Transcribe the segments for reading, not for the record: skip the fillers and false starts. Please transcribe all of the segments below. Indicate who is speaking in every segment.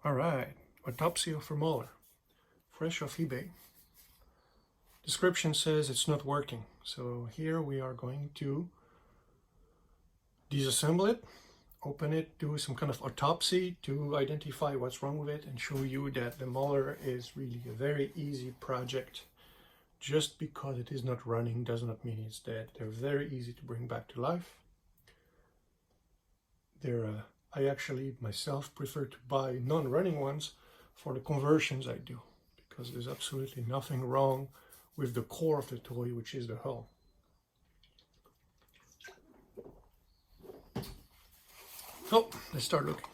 Speaker 1: Alright, Autopsy of Mauler, fresh off eBay. Description says it's not working, so here we are going to disassemble it, open it, do some kind of autopsy to identify what's wrong with it and show you that the Mauler is really a very easy project. Just because it is not running does not mean it's dead. They're very easy to bring back to life. I actually myself prefer to buy non-running ones for the conversions I do, because there's absolutely nothing wrong with the core of the toy, which is the hull. So let's start looking.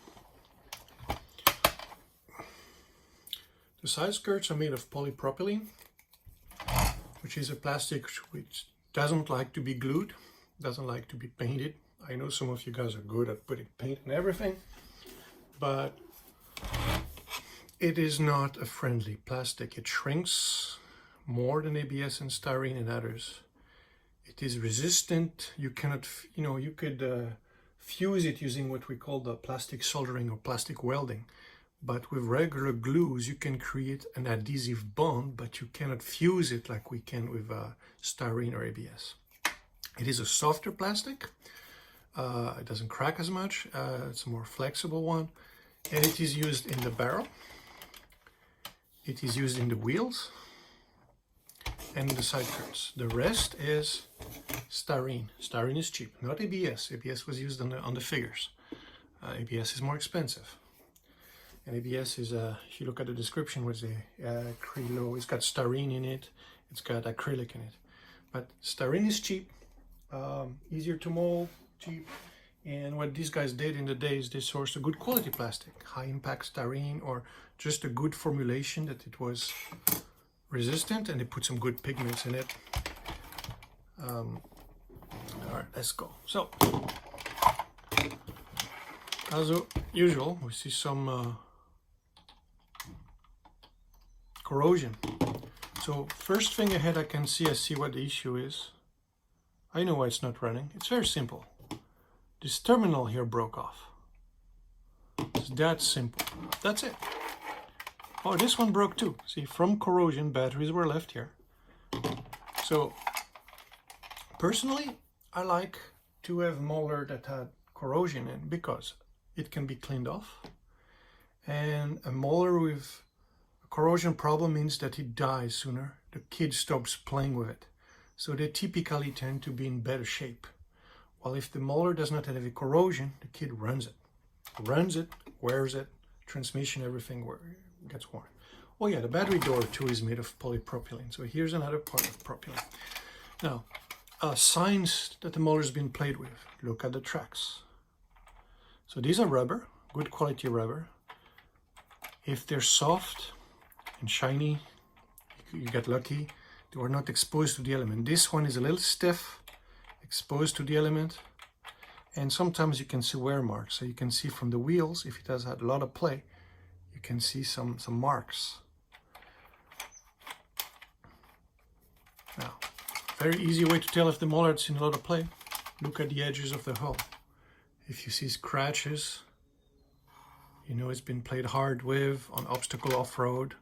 Speaker 1: The side skirts are made of polypropylene, which is a plastic which doesn't like to be glued, doesn't like to be painted. I know some of you guys are good at putting paint on everything, but it is not a friendly plastic. It shrinks more than ABS and styrene and others. It is resistant. You cannot, you could fuse it using what we call the plastic soldering or plastic welding. But with regular glues, you can create an adhesive bond, but you cannot fuse it like we can with styrene or ABS. It is a softer plastic. It doesn't crack as much. It's a more flexible one. And it is used in the barrel. It is used in the wheels and the side skirts. The rest is styrene. Styrene is cheap, not ABS. ABS was used on the figures. ABS is more expensive. And ABS is, if you look at the description, what's the acrylo, it's got styrene in it, it's got acrylic in it. But styrene is cheap, easier to mold, cheap. And what these guys did in the day is they sourced a good quality plastic, high impact styrene, or just a good formulation that it was resistant, and they put some good pigments in it. All right, let's go. So, as usual, we see some corrosion. So first thing ahead I see what the issue is. I know why it's not running. It's very simple. This terminal here broke off. It's that simple. That's it. Oh, this one broke too. See, from corrosion, batteries were left here. So personally, I like to have Mauler that had corrosion in, because it can be cleaned off. And a Mauler with a corrosion problem means that it dies sooner. The kid stops playing with it. So they typically tend to be in better shape. While if the Mauler does not have a corrosion, the kid runs it, wears it, transmission, everything gets worn. Oh yeah, the battery door too is made of polypropylene. So here's another part of propylene. Now, signs that the Mauler's been played with. Look at the tracks. So these are rubber, good quality rubber. If they're soft and shiny, you get lucky. They were not exposed to the element. This one is a little stiff, exposed to the element, and sometimes you can see wear marks. So you can see from the wheels, if it has had a lot of play, you can see some marks. Now, very easy way to tell if the Mauler is in a lot of play. Look at the edges of the hull. If you see scratches, you know it's been played hard with on obstacle off-road.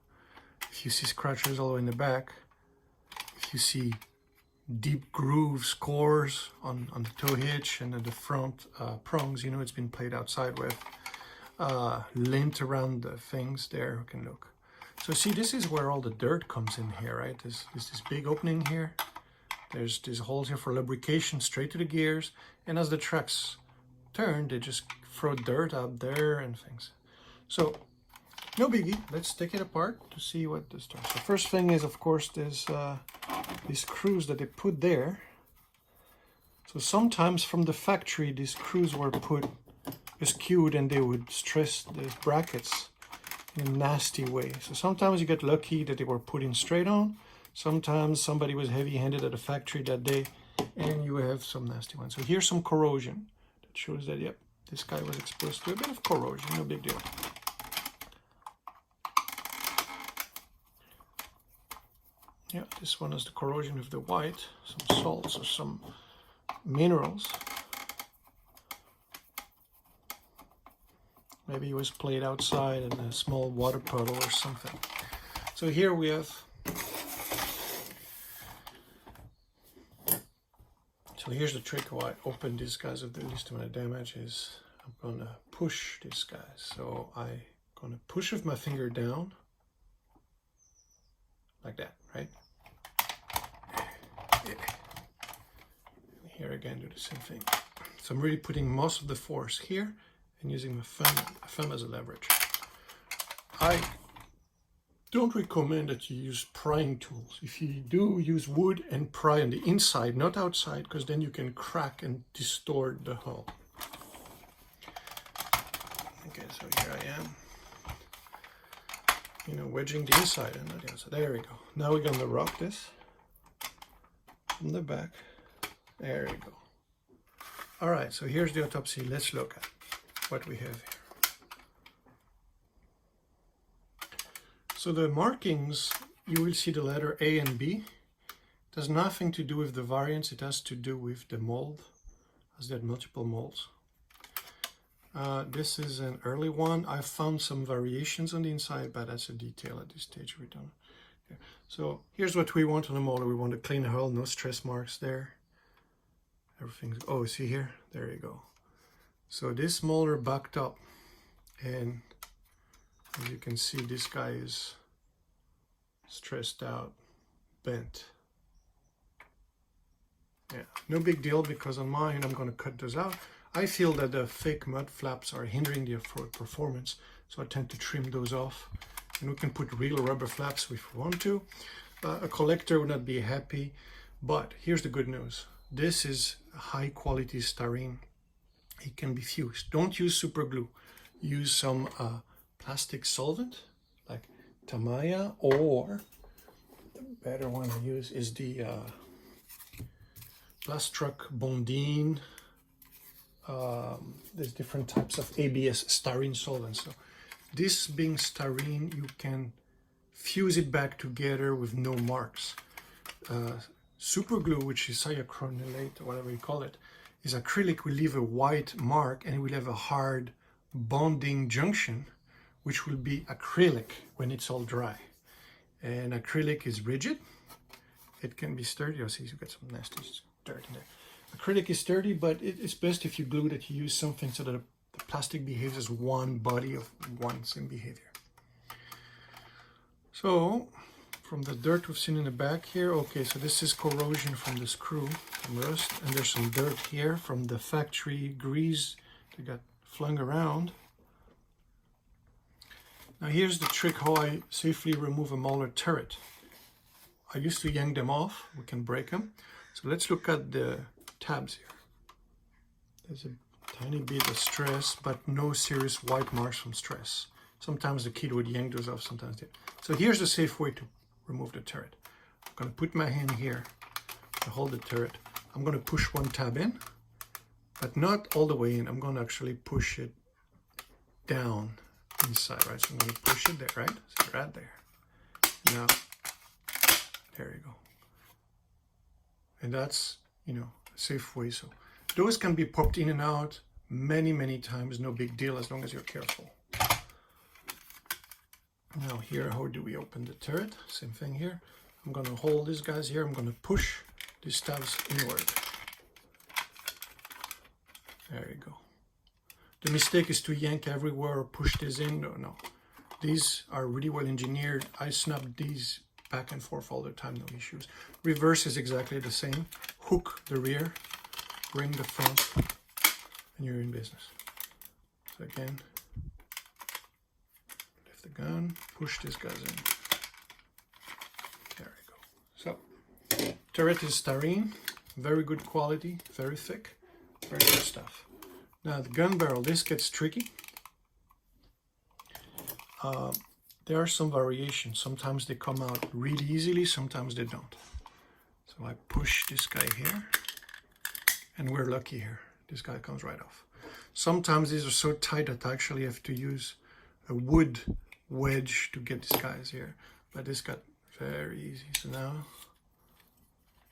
Speaker 1: If you see scratches all the way in the back, if you see deep grooves, cores on the tow hitch and at the front prongs, you know it's been played outside with. Lint around the things there, you can look. So see, this is where all the dirt comes in here, right? There's this big opening here. There's these holes here for lubrication straight to the gears. And as the tracks turn, they just throw dirt up there and things. So no biggie. Let's take it apart to see what this does. The first thing is, of course, these screws that they put there. So sometimes from the factory, these screws were put skewed and they would stress the brackets in a nasty way. So sometimes you get lucky that they were put in straight on. Sometimes somebody was heavy-handed at the factory that day and you have some nasty ones. So here's some corrosion that shows that, yep, this guy was exposed to a bit of corrosion, no big deal. Yeah, this one is the corrosion of the white, some salts or some minerals. Maybe he was played outside in a small water puddle or something. So here we have, so here's the trick how I open these guys with the least amount of damage is I'm gonna push this guy. So I'm gonna push with my finger down, like that, right? Here again, do the same thing. So I'm really putting most of the force here and using my thumb as a leverage. I don't recommend that you use prying tools. If you do, use wood and pry on the inside, not outside, because then you can crack and distort the hull. Okay, so here I am. You know, wedging the inside and not the outside. There we go. Now we're gonna rock this from the back. There we go. All right, so here's the Autopsy. Let's look at what we have here. So the markings, you will see the letter A and B. It has nothing to do with the variants. It has to do with the mold, as they had multiple molds. This is an early one. I found some variations on the inside, but that's a detail at this stage we're done. Okay. So here's what we want on the Mauler. We want a clean hull, no stress marks there. Everything's, oh, see here? There you go. So this Mauler backed up, and as you can see, this guy is stressed out, bent. Yeah, no big deal, because on mine, I'm gonna cut those out. I feel that the fake mud flaps are hindering the off-road performance, so I tend to trim those off. And we can put real rubber flaps if we want to. A collector would not be happy, but here's the good news. This is high quality styrene. It can be fused. Don't use super glue. Use some plastic solvent like Tamiya, or the better one to use is the Plastruc Bondine. There's different types of ABS styrene solvents. So this being styrene, you can fuse it back together with no marks. Super glue, which is cyacrylate or whatever you call it, is acrylic, will leave a white mark and it will have a hard bonding junction, which will be acrylic when it's all dry. And acrylic is rigid. It can be sturdy. Oh, see, you got some nasty dirt in there. Acrylic is sturdy, but it's best if you glue that you use something so that the plastic behaves as one body of one same behavior. So, from the dirt we've seen in the back here, okay, so this is corrosion from the screw, from rust, and there's some dirt here from the factory grease that got flung around. Now here's the trick how I safely remove a Mauler turret. I used to yank them off, we can break them. So let's look at the tabs here. There's a tiny bit of stress, but no serious white marks from stress. Sometimes the kid would yank those off, sometimes they. So here's the safe way to remove the turret. I'm going to put my hand here to hold the turret. I'm going to push one tab in, but not all the way in. I'm going to actually push it down inside, right? So I'm going to push it there, right? So right there. Now, there you go. And that's, you know, a safe way. So those can be popped in and out many, many times. No big deal as long as you're careful. Now here, how do we open the turret? Same thing here. I'm going to hold these guys here. I'm going to push these tabs inward. There you go. The mistake is to yank everywhere or push this in. No. These are really well engineered. I snap these back and forth all the time, no issues. Reverse is exactly the same. Hook the rear, ring the front, and you're in business. So again, lift the gun, push these guys in. There we go. So, turret is styrene, very good quality, very thick, very good stuff. Now the gun barrel, this gets tricky. There are some variations. Sometimes they come out really easily, sometimes they don't. So I push this guy here, and we're lucky here. This guy comes right off. Sometimes these are so tight that I actually have to use a wood wedge to get these guys here. But this got very easy. So now,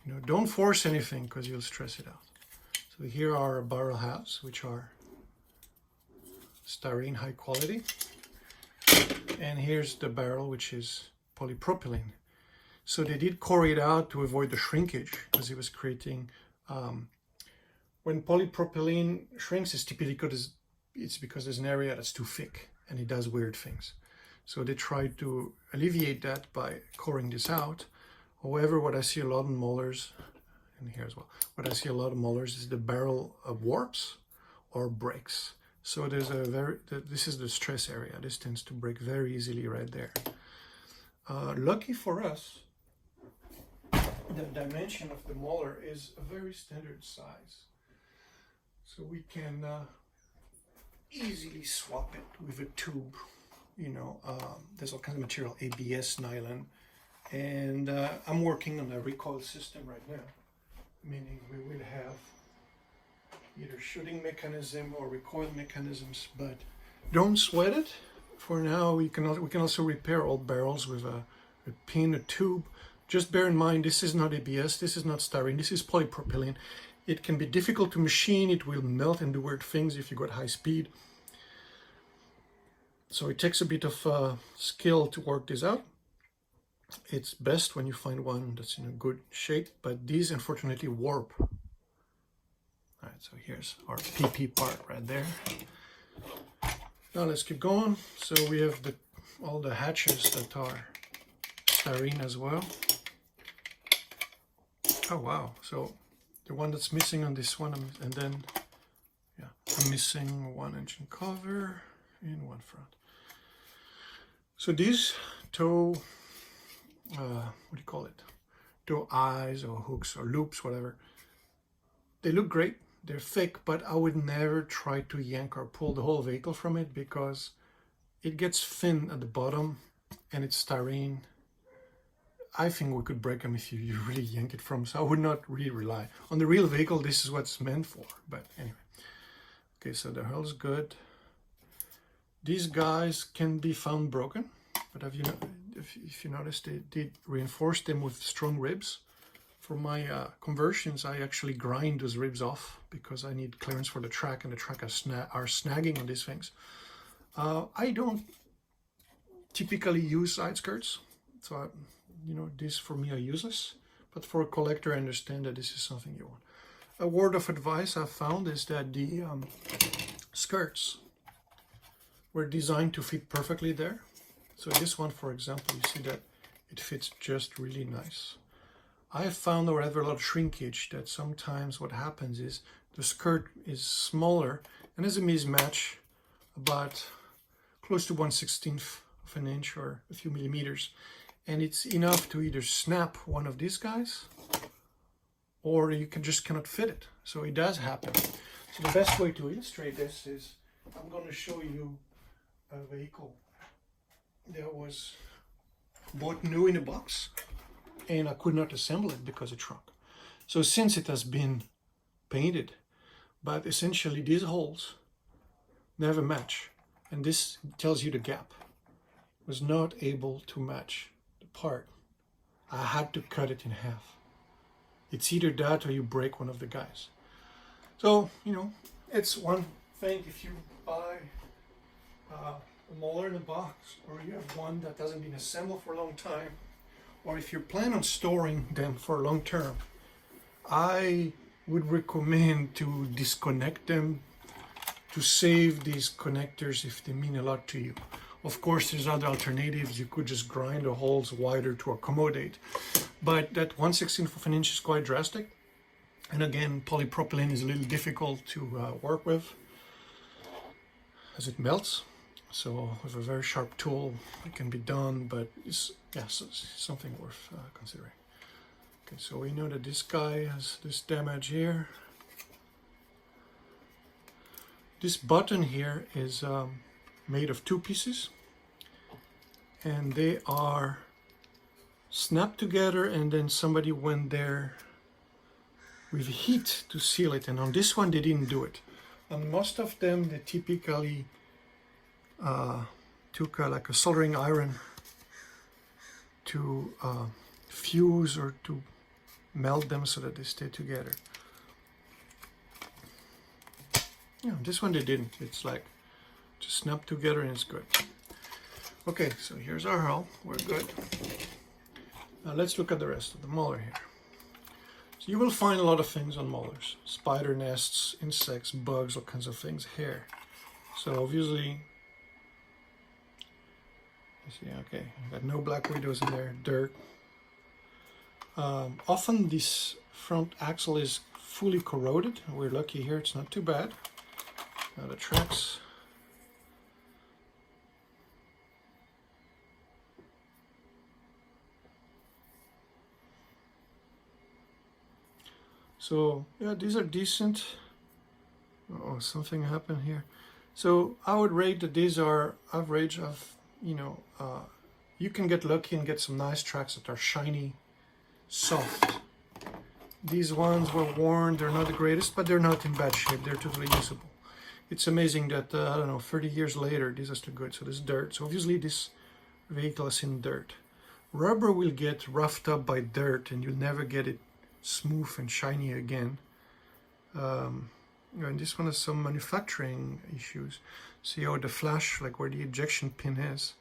Speaker 1: you know, don't force anything because you'll stress it out. So here are our barrel halves, which are styrene high quality. And here's the barrel, which is polypropylene. So they did core it out to avoid the shrinkage, because it was creating, when polypropylene shrinks, it's typically because there's an area that's too thick and it does weird things. So they tried to alleviate that by coring this out. However, what I see a lot in Maulers, and here as well, what I see a lot of Maulers is the barrel warps or breaks. So there's this is the stress area. This tends to break very easily right there. Lucky for us, the dimension of the Mauler is a very standard size. So we can easily swap it with a tube. You know, there's all kinds of material, ABS, nylon, and I'm working on a recoil system right now, meaning we will have either shooting mechanism or recoil mechanisms, but don't sweat it. For now, we can also repair old barrels with a pin, a tube. Just bear in mind, this is not ABS, this is not styrene, this is polypropylene. It can be difficult to machine, it will melt and do weird things if you go at high speed. So it takes a bit of skill to work this out. It's best when you find one that's in a good shape, but these unfortunately warp. All right, so here's our PP part right there. Now let's keep going. So we have all the hatches that are styrene as well. Oh wow, so the one that's missing on this one, and then yeah, I'm missing one engine cover in one front. So these toe, what do you call it? Toe eyes or hooks or loops, whatever. They look great. They're thick, but I would never try to yank or pull the whole vehicle from it because it gets thin at the bottom and it's styrene. I think we could break them if you really yank it from, so I would not really rely. On the real vehicle, this is what's meant for, but anyway. Okay, so the hull's good. These guys can be found broken, but if you notice, they did reinforce them with strong ribs. For my conversions, I actually grind those ribs off because I need clearance for the track, and the track are snagging on these things. I don't typically use side skirts, so these for me are useless. But for a collector, I understand that this is something you want. A word of advice I've found is that the skirts were designed to fit perfectly there. So this one, for example, you see that it fits just really nice. I have found wherever a lot of shrinkage that sometimes what happens is the skirt is smaller and there's a mismatch about close to 1/16 of an inch or a few millimeters. And it's enough to either snap one of these guys or you just cannot fit it. So it does happen. So the best way to illustrate this is I'm going to show you a vehicle that was bought new in a box and I could not assemble it because it shrunk. So since it has been painted, but essentially these holes never match, and this tells you the gap. Was not able to match the part. I had to cut it in half. It's either that or you break one of the guys. So, it's one thing if you buy a Mauler in a box, or you have one that hasn't been assembled for a long time, or if you plan on storing them for long term, I would recommend to disconnect them to save these connectors if they mean a lot to you. Of course, there's other alternatives. You could just grind the holes wider to accommodate, but that 1/16 of an inch is quite drastic. And again, polypropylene is a little difficult to work with as it melts. So with a very sharp tool, it can be done, but it's something worth considering. Okay, so we know that this guy has this damage here. This button here is made of 2 pieces, and they are snapped together, and then somebody went there with heat to seal it, and on this one they didn't do it. On most of them, they typically took like a soldering iron to fuse or to melt them so that they stay together. This one they didn't. It's like just snap together and it's good. Okay, so here's our hull. We're good. Now let's look at the rest of the Mauler here. So you will find a lot of things on Maulers. Spider nests, insects, bugs, all kinds of things, hair. So obviously, you see, okay, got no black widows in there, dirt. Often this front axle is fully corroded. We're lucky here, it's not too bad. Now the tracks. So yeah, these are decent. Oh, something happened here. So I would rate that these are average of, you know, you can get lucky and get some nice tracks that are shiny, soft. These ones were worn, they're not the greatest, but they're not in bad shape, they're totally usable. It's amazing that, I don't know, 30 years later, these are still good. So this is dirt. So obviously this vehicle is in dirt. Rubber will get roughed up by dirt and you'll never get it smooth and shiny again. And this one has some manufacturing issues. See how the flash, like where the ejection pin is,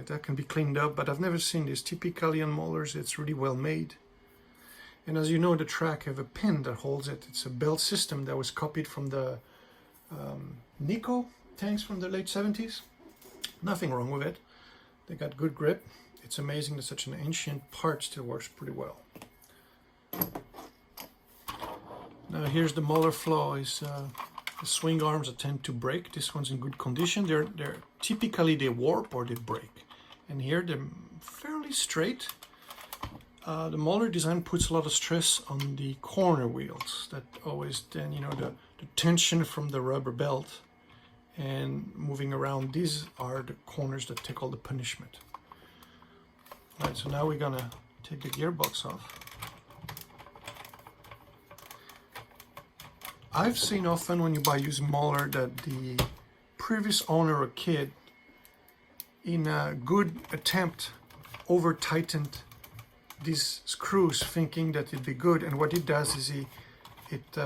Speaker 1: that can be cleaned up, but I've never seen this. Typically on Maulers, it's really well made. And as you know, the track have a pin that holds it. It's a belt system that was copied from the Nico tanks from the late 70s. Nothing wrong with it. They got good grip. It's amazing that such an ancient part still works pretty well. Now here's the Mauler flaw, is the swing arms that tend to break. This one's in good condition. They're typically they warp or they break. And here they're fairly straight. The Mauler design puts a lot of stress on the corner wheels. That always then, you know, the tension from the rubber belt and moving around, these are the corners that take all the punishment. All right, so now we're gonna take the gearbox off. I've seen often when you buy used Mauler that the previous owner or kid, in a good attempt, over tightened these screws thinking that it'd be good, and what it does is it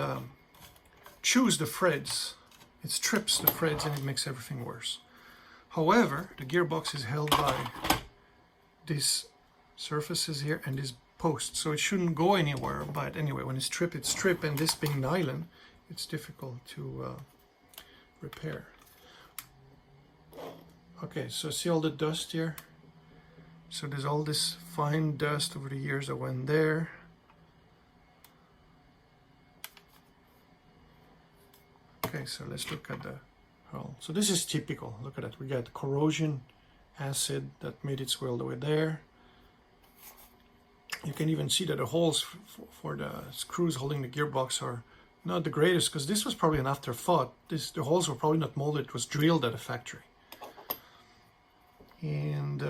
Speaker 1: chews the threads, it strips the threads, and it makes everything worse. However, the gearbox is held by these surfaces here and this post, so it shouldn't go anywhere. But anyway, when it's stripped, and this being nylon, it's difficult to repair. Okay, so see all the dust here? So there's all this fine dust over the years that went there. Okay, so let's look at the hull. So this is typical. Look at that. We got corrosion acid that made its way all the way there. You can even see that the holes for the screws holding the gearbox are not the greatest, because this was probably an afterthought. The holes were probably not molded, it was drilled at a factory. And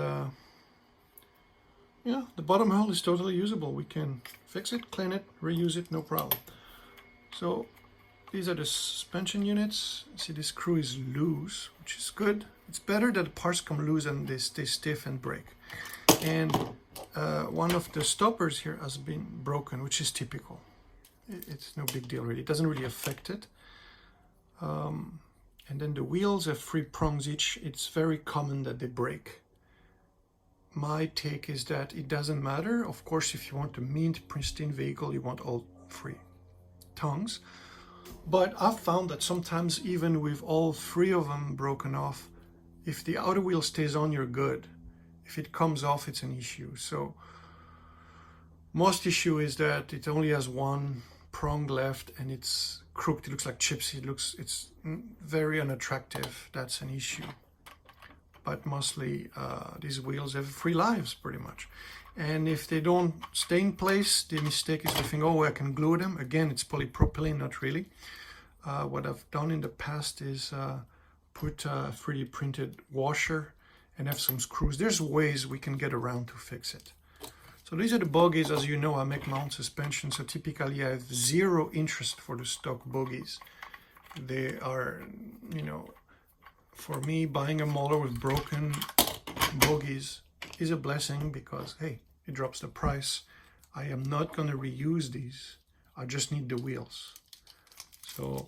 Speaker 1: yeah, the bottom hull is totally usable. We can fix it, clean it, reuse it, no problem. So these are the suspension units. See, this screw is loose, which is good. It's better that the parts come loose and they stay stiff and break. And one of the stoppers here has been broken, which is typical. It's no big deal really. It doesn't really affect it. And then the wheels have 3 prongs each. It's very common that they break. My take is that it doesn't matter. Of course, if you want a mint, pristine vehicle, you want all 3 tongues. But I've found that sometimes even with all 3 of them broken off, if the outer wheel stays on, you're good. If it comes off, it's an issue. So most issue is that it only has 1 prong left and it's crooked. It looks like chips. It's very unattractive. That's an issue. But mostly these wheels have 3 lives pretty much. And if they don't stay in place, the mistake is to think, oh, I can glue them. Again, it's polypropylene, not really. What I've done in the past is put a 3D printed washer and have some screws. There's ways we can get around to fix it. So these are the bogies. As you know, I make my own suspension, so typically I have 0 interest for the stock bogies. They are, you know, for me, buying a Mauler with broken bogies is a blessing because, hey, it drops the price. I am not going to reuse these. I just need the wheels. So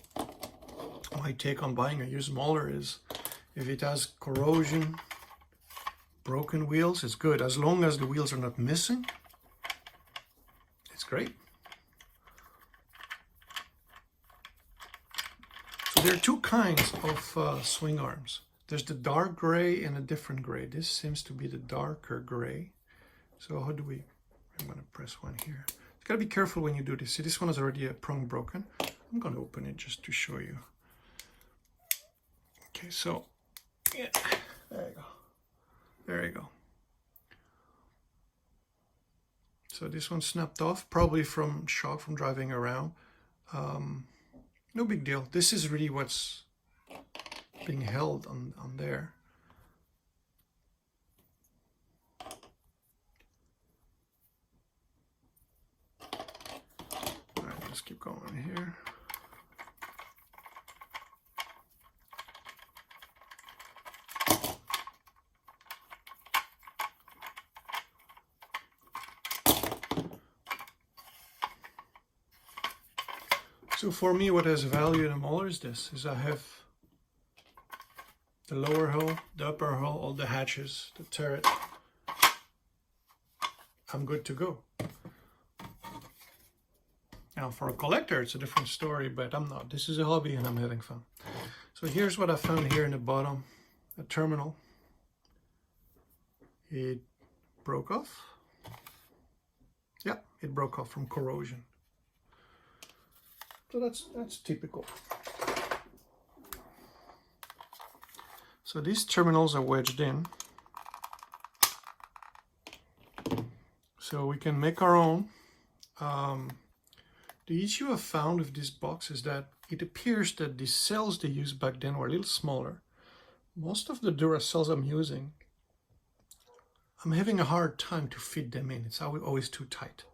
Speaker 1: my take on buying a used Mauler is if it has corrosion, broken wheels, it's good. As long as the wheels are not missing, it's great. So there are two kinds of swing arms. There's the dark gray and a different gray. This seems to be the darker gray. So how do we, I'm going to press one here. You got to be careful when you do this. See, this one is already a prong broken. I'm going to open it just to show you. Okay, so, yeah, there you go. There you go. So this one snapped off, probably from shock from driving around. No big deal. This is really what's being held on there. All right, let's keep going here. So for me, what has value in a Mauler is this, is I have the lower hull, the upper hull, all the hatches, the turret. I'm good to go. Now for a collector, it's a different story, but I'm not. This is a hobby and I'm having fun. So here's what I found here in the bottom, a terminal. It broke off. Yeah, it broke off from corrosion. So that's typical. So these terminals are wedged in. So we can make our own. The issue I found with this box is that it appears that the cells they used back then were a little smaller. Most of the Duracells I'm using, I'm having a hard time to fit them in. It's always too tight.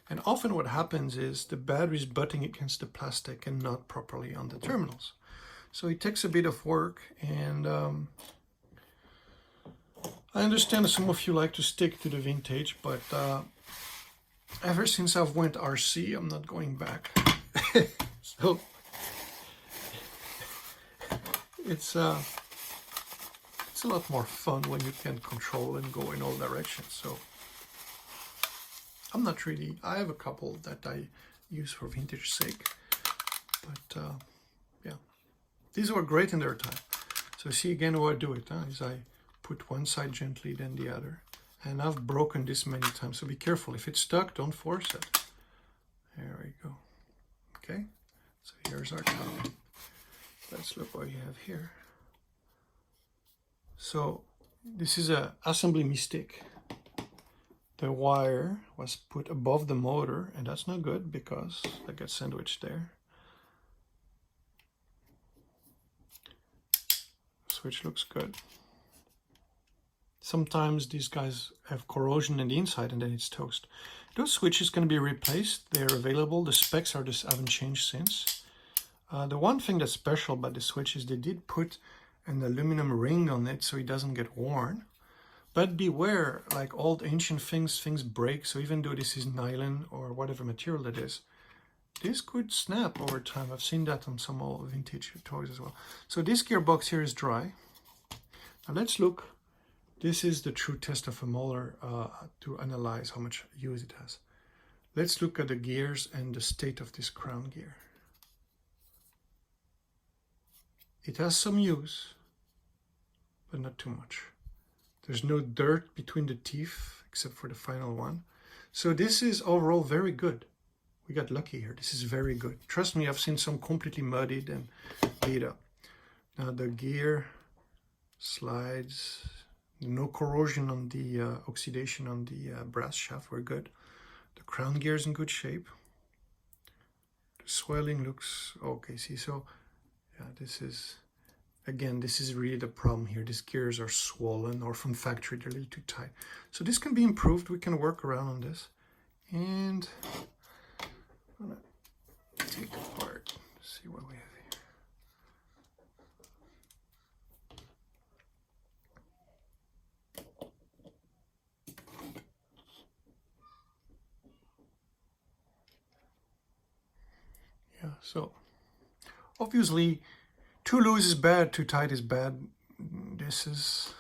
Speaker 1: And often what happens is the battery is butting against the plastic and not properly on the terminals. So it takes a bit of work, and I understand some of you like to stick to the vintage, but ever since I've went RC, I'm not going back. So it's a lot more fun when you can control and go in all directions. So I'm not really, I have a couple that I use for vintage sake, but yeah, these were great in their time. So see again how I do it, is I put one side gently, then the other. And I've broken this many times, so be careful. If it's stuck, don't force it. There we go. Okay, so here's our top. Let's look what you have here. So this is an assembly mistake. The wire was put above the motor, and that's not good because I got sandwiched there. Switch looks good. Sometimes these guys have corrosion in the inside and then it's toast. Those switches can be replaced. They're available. The specs are just haven't changed since. The one thing that's special about the switch is they did put an aluminum ring on it so it doesn't get worn. But beware, like old ancient things break. So even though this is nylon or whatever material it is, this could snap over time. I've seen that on some old vintage toys as well. So this gearbox here is dry. Now let's look. This is the true test of a Mauler to analyze how much use it has. Let's look at the gears and the state of this crown gear. It has some use, but not too much. There's no dirt between the teeth, except for the final one. So this is overall very good. We got lucky here. This is very good. Trust me, I've seen some completely muddied and beat up. Now the gear slides, no corrosion on the oxidation on the brass shaft, we're good. The crown gear is in good shape. The swelling looks okay, see, so yeah, this is, again, this is really the problem here. These gears are swollen or from factory, they're a little too tight. So this can be improved, we can work around on this. And I'm gonna take apart, see what we have here. Yeah, so obviously Too loose is bad, too tight is bad. This is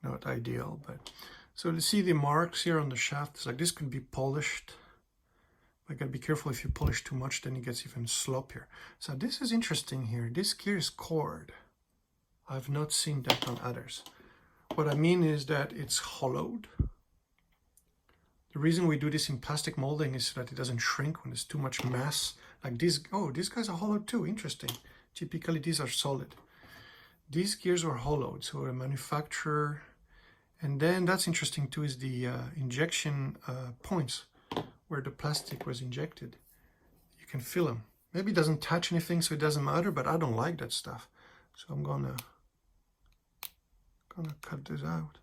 Speaker 1: not ideal, but so let's see the marks here on the shaft. It's like this could be polished. I gotta be careful if you polish too much, then it gets even sloppier. So this is interesting here. This gear is cored. I've not seen that on others. What I mean is that it's hollowed. The reason we do this in plastic molding is so that it doesn't shrink when there's too much mass. Like this, oh, these guys are hollowed too, interesting. Typically these are solid. These gears were hollowed, so a manufacturer. And then that's interesting too is the injection points where the plastic was injected. You can feel them. Maybe it doesn't touch anything, so it doesn't matter, but I don't like that stuff. So I'm gonna cut this out,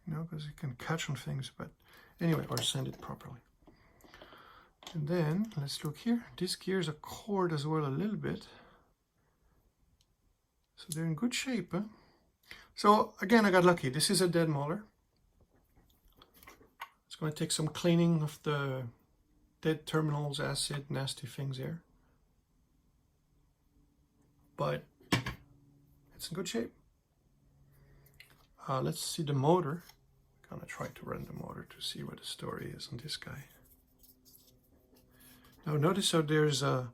Speaker 1: you know, because it can catch on things, but anyway, or sand it properly. And then let's look here. These gears are cored as well a little bit. So they're in good shape, huh? So again, I got lucky. This is a dead Mauler. It's going to take some cleaning of the dead terminals, acid, nasty things here. But it's in good shape. Let's see the motor. I'm gonna try to run the motor to see what the story is on this guy. Now notice how there's a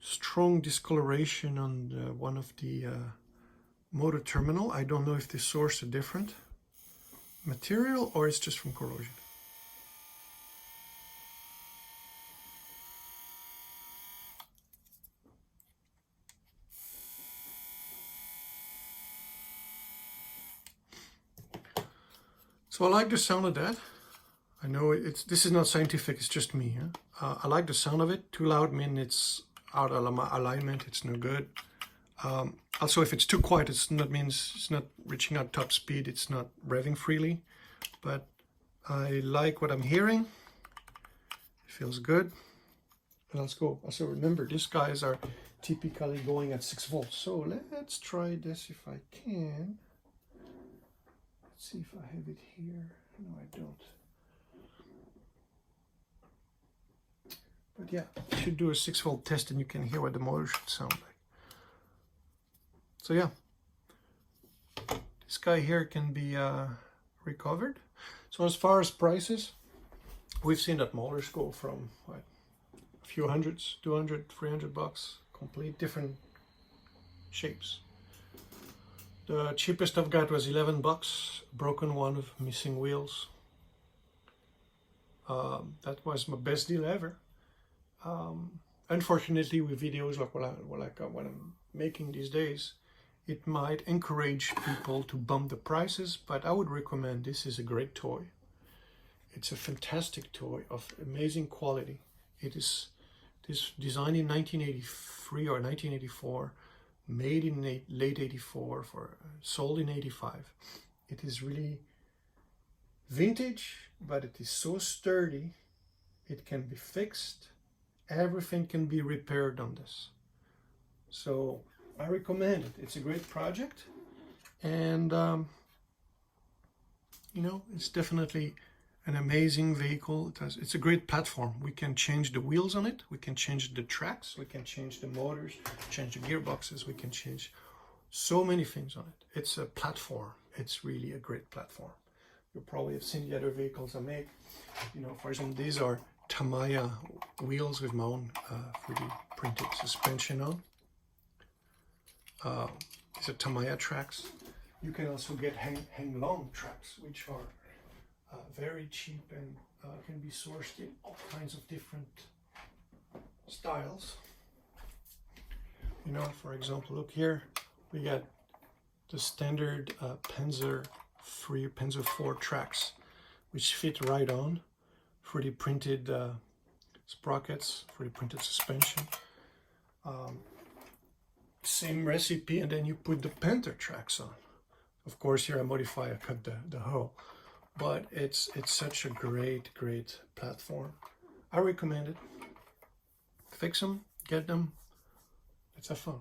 Speaker 1: strong discoloration on one of the motor terminal. I don't know if the source is different material or it's just from corrosion. So I like the sound of that. I know this is not scientific, it's just me. Huh? I like the sound of it. Too loud means it's out of alignment, it's no good. Also, if it's too quiet, means it's not reaching out top speed, it's not revving freely. But I like what I'm hearing. It feels good. And let's go. Also remember, these guys are typically going at 6 volts. So let's try this if I can. Let's see if I have it here. No, I don't. But yeah, you should do a 6 volt test and you can hear what the motor should sound like. So yeah, this guy here can be recovered. So as far as prices, we've seen that Maulers go from what, a few hundreds, 200, 300 bucks, complete different shapes. The cheapest I've got was 11 bucks, broken one with missing wheels. That was my best deal ever. Unfortunately, with videos like what I'm making these days, it might encourage people to bump the prices, but I would recommend this is a great toy. It's a fantastic toy of amazing quality. It is designed in 1983 or 1984, made in late 84, sold in 85. It is really vintage, but it is so sturdy. It can be fixed. Everything can be repaired on this. So I recommend it. It's a great project, and you know, it's definitely an amazing vehicle. It's a great platform. We can change the wheels on it, we can change the tracks, we can change the motors, change the gearboxes, we can change so many things on it. It's a platform. It's really a great platform. You probably have seen the other vehicles I make. You know, for example, these are Tamiya wheels with my own 3D printed suspension on. These are Tamiya tracks. You can also get hang long tracks, which are very cheap and can be sourced in all kinds of different styles. You know, for example, look here, we got the standard Panzer 4 tracks, which fit right on. 3D printed sprockets, 3D printed suspension. Same recipe, and then you put the Panther tracks on. Of course, here I modify, I cut the hull, but it's such a great platform. I recommend it. Fix them, get them. Let's have fun.